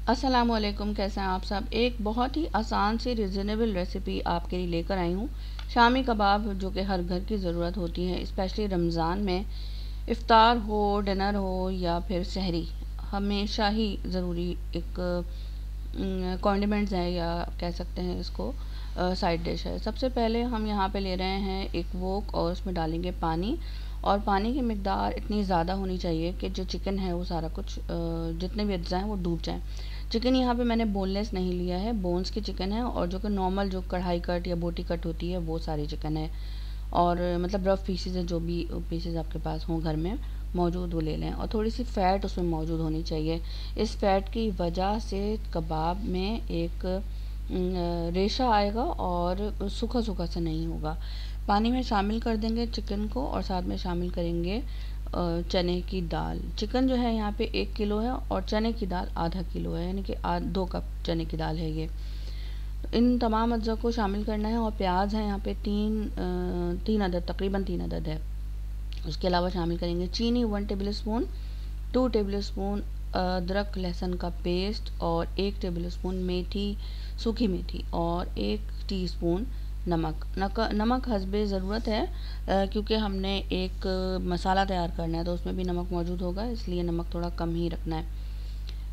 अस्सलामुअलैकुम, कैसे हैं आप सब। एक बहुत ही आसान सी रिजनेबल रेसिपी आपके लिए लेकर आई हूँ। शामी कबाब, जो कि हर घर की ज़रूरत होती है, स्पेशली रमज़ान में। इफ्तार हो, डिनर हो या फिर सहरी, हमेशा ही ज़रूरी एक कॉन्डिमेंट्स है, या कह सकते हैं इसको साइड डिश है। सबसे पहले हम यहाँ पे ले रहे हैं एक वोक और उसमें डालेंगे पानी। और पानी की मिकदार इतनी ज़्यादा होनी चाहिए कि जो चिकन है वो सारा कुछ जितने भी अज्जा हैं वो डूब जाएं। चिकन यहाँ पे मैंने बोनलेस नहीं लिया है, बोन्स की चिकन है, और जो कि नॉर्मल जो कढ़ाई कट या बोटी कट होती है वो सारी चिकन है। और मतलब रफ़ पीसेज है, जो भी पीसेज आपके पास हों घर में मौजूद वो ले लें। और थोड़ी सी फ़ैट उसमें मौजूद होनी चाहिए। इस फ़ैट की वजह से कबाब में एक रेशा आएगा और सूखा सूखा सा नहीं होगा। पानी में शामिल कर देंगे चिकन को, और साथ में शामिल करेंगे चने की दाल। चिकन जो है यहाँ पे 1 किलो है और चने की दाल आधा किलो है, यानी कि 2 कप चने की दाल है ये। इन तमाम अज्जा को शामिल करना है। और प्याज है यहाँ पे तीन अदद, तकरीबन 3 अदद है। उसके अलावा शामिल करेंगे चीनी 1 टेबल स्पून, 2 टेबल स्पून अदरक लहसुन का पेस्ट, और 1 टेबल स्पून मेथी, सूखी मेथी, और 1 टीस्पून नमक हस्बे ज़रूरत है, क्योंकि हमने एक मसाला तैयार करना है तो उसमें भी नमक मौजूद होगा, इसलिए नमक थोड़ा कम ही रखना है।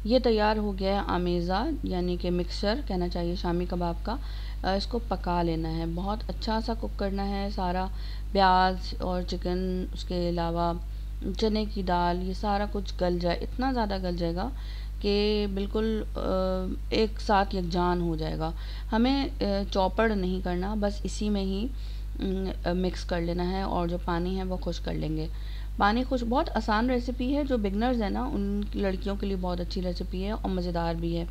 ये तैयार हो गया है आमेज़ा, यानी कि मिक्सचर कहना चाहिए शामी कबाब का। इसको पका लेना है, बहुत अच्छा सा कुक करना है सारा, प्याज और चिकन, उसके अलावा चने की दाल, ये सारा कुछ गल जाए, इतना ज़्यादा गल जाएगा कि बिल्कुल एक साथ यकजान हो जाएगा। हमें चॉपड़ नहीं करना, बस इसी में ही मिक्स कर लेना है, और जो पानी है वो खुश कर लेंगे। पानी खुश, बहुत आसान रेसिपी है, जो बिगनर्स है ना उन लड़कियों के लिए बहुत अच्छी रेसिपी है और मज़ेदार भी है।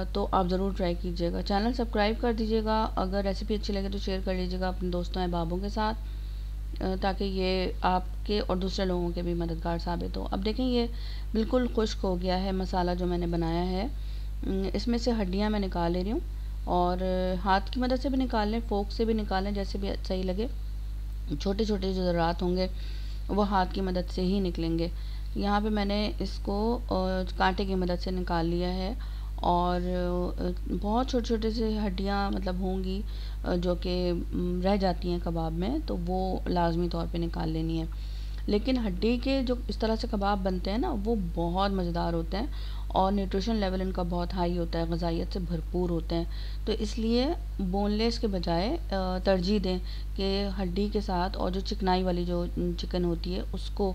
तो आप ज़रूर ट्राई कीजिएगा। चैनल सब्सक्राइब कर दीजिएगा। अगर रेसिपी अच्छी लगे तो शेयर कर लीजिएगा अपने दोस्तों अहबाबों के साथ, ताकि ये आपके और दूसरे लोगों के भी मददगार साबित हो। अब देखें, ये बिल्कुल खुश्क हो गया है मसाला जो मैंने बनाया है। इसमें से हड्डियाँ मैं निकाल ले रही हूँ, और हाथ की मदद से भी निकाल लें, फोक से भी निकाल लें, जैसे भी सही लगे। छोटे छोटे जो ज़रात होंगे वो हाथ की मदद से ही निकलेंगे। यहाँ पे मैंने इसको कांटे की मदद से निकाल लिया है। और बहुत छोटे छोटे से हड्डियाँ मतलब होंगी जो कि रह जाती हैं कबाब में, तो वो लाजमी तौर पे निकाल लेनी है। लेकिन हड्डी के जो इस तरह से कबाब बनते हैं ना, वो बहुत मज़ेदार होते हैं, और न्यूट्रिशन लेवल इनका बहुत हाई होता है, ग़िज़ाइयत से भरपूर होते हैं। तो इसलिए बोनलेस के बजाय तरजीह दें कि हड्डी के साथ, और जो चिकनाई वाली जो चिकन होती है उसको,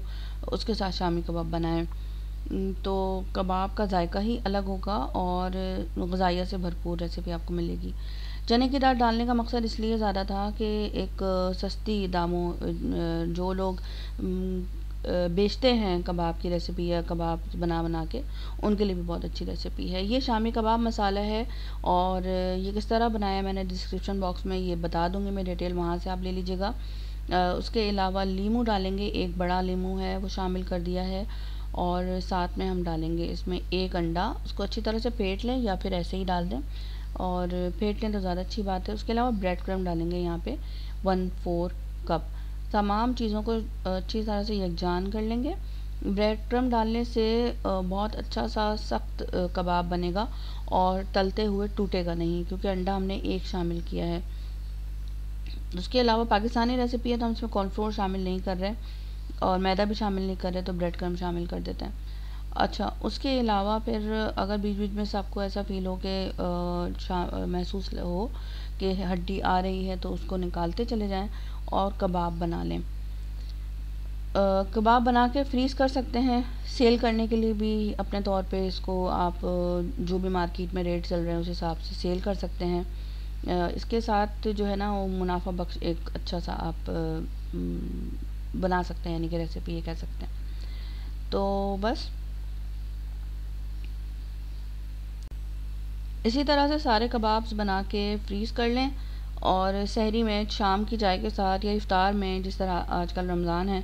उसके साथ शामी कबाब बनाएं। तो कबाब का जायका ही अलग होगा और ग़िज़ाइयत से भरपूर रेसिपी आपको मिलेगी। चने की दाल डालने का मकसद इसलिए ज़्यादा था कि एक सस्ती दामों, जो लोग बेचते हैं कबाब की रेसिपी या कबाब बना बना के, उनके लिए भी बहुत अच्छी रेसिपी है। ये शामी कबाब मसाला है, और ये किस तरह बनाया मैंने डिस्क्रिप्शन बॉक्स में ये बता दूँगी मैं डिटेल, वहाँ से आप ले लीजिएगा। उसके अलावा लीमू डालेंगे, एक बड़ा लीमू है वो शामिल कर दिया है। और साथ में हम डालेंगे इसमें 1 अंडा, उसको अच्छी तरह से फेंट लें या फिर ऐसे ही डाल दें, और फेंट लें तो ज़्यादा अच्छी बात है। उसके अलावा ब्रेड क्रम्ब डालेंगे यहाँ पे 1/4 कप। तमाम चीज़ों को अच्छी तरह से यकजान कर लेंगे। ब्रेड क्रम्ब डालने से बहुत अच्छा सा सख्त कबाब बनेगा, और तलते हुए टूटेगा नहीं, क्योंकि अंडा हमने 1 शामिल किया है। उसके अलावा पाकिस्तानी रेसिपी है तो हम इसमें कॉर्नफ्लोर शामिल नहीं कर रहे, और मैदा भी शामिल नहीं कर रहे, तो ब्रेड क्रम्ब शामिल कर देते हैं। अच्छा, उसके अलावा फिर अगर बीच बीच में से आपको ऐसा फ़ील हो कि महसूस हो कि हड्डी आ रही है, तो उसको निकालते चले जाएं और कबाब बना लें। कबाब बना के फ्रीज़ कर सकते हैं, सेल करने के लिए भी अपने तौर पे इसको आप जो भी मार्केट में रेट चल रहे हैं उस हिसाब से सेल कर सकते हैं। इसके साथ जो है ना वो मुनाफा बख्श एक अच्छा सा आप बना सकते हैं, यानी कि रेसिपी ये कह सकते हैं। तो बस इसी तरह से सारे कबाब्स बना के फ्रीज़ कर लें, और सहरी में, शाम की चाय के साथ, या इफ्तार में, जिस तरह आजकल रमज़ान है,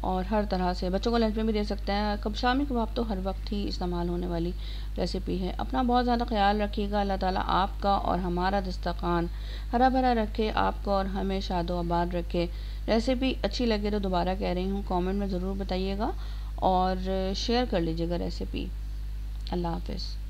और हर तरह से बच्चों को लंच में भी दे सकते हैं। कब शामी कबाब तो हर वक्त ही इस्तेमाल होने वाली रेसिपी है। अपना बहुत ज़्यादा ख्याल रखिएगा। अल्लाह ताला आपका और हमारा दस्तरखान हरा भरा रखे, आपको और हमें शादो आबाद रखे। रेसिपी अच्छी लगे तो दोबारा कह रही हूँ, कमेंट में ज़रूर बताइएगा, और शेयर कर लीजिएगा रेसिपी। अल्लाह हाफ़िज़।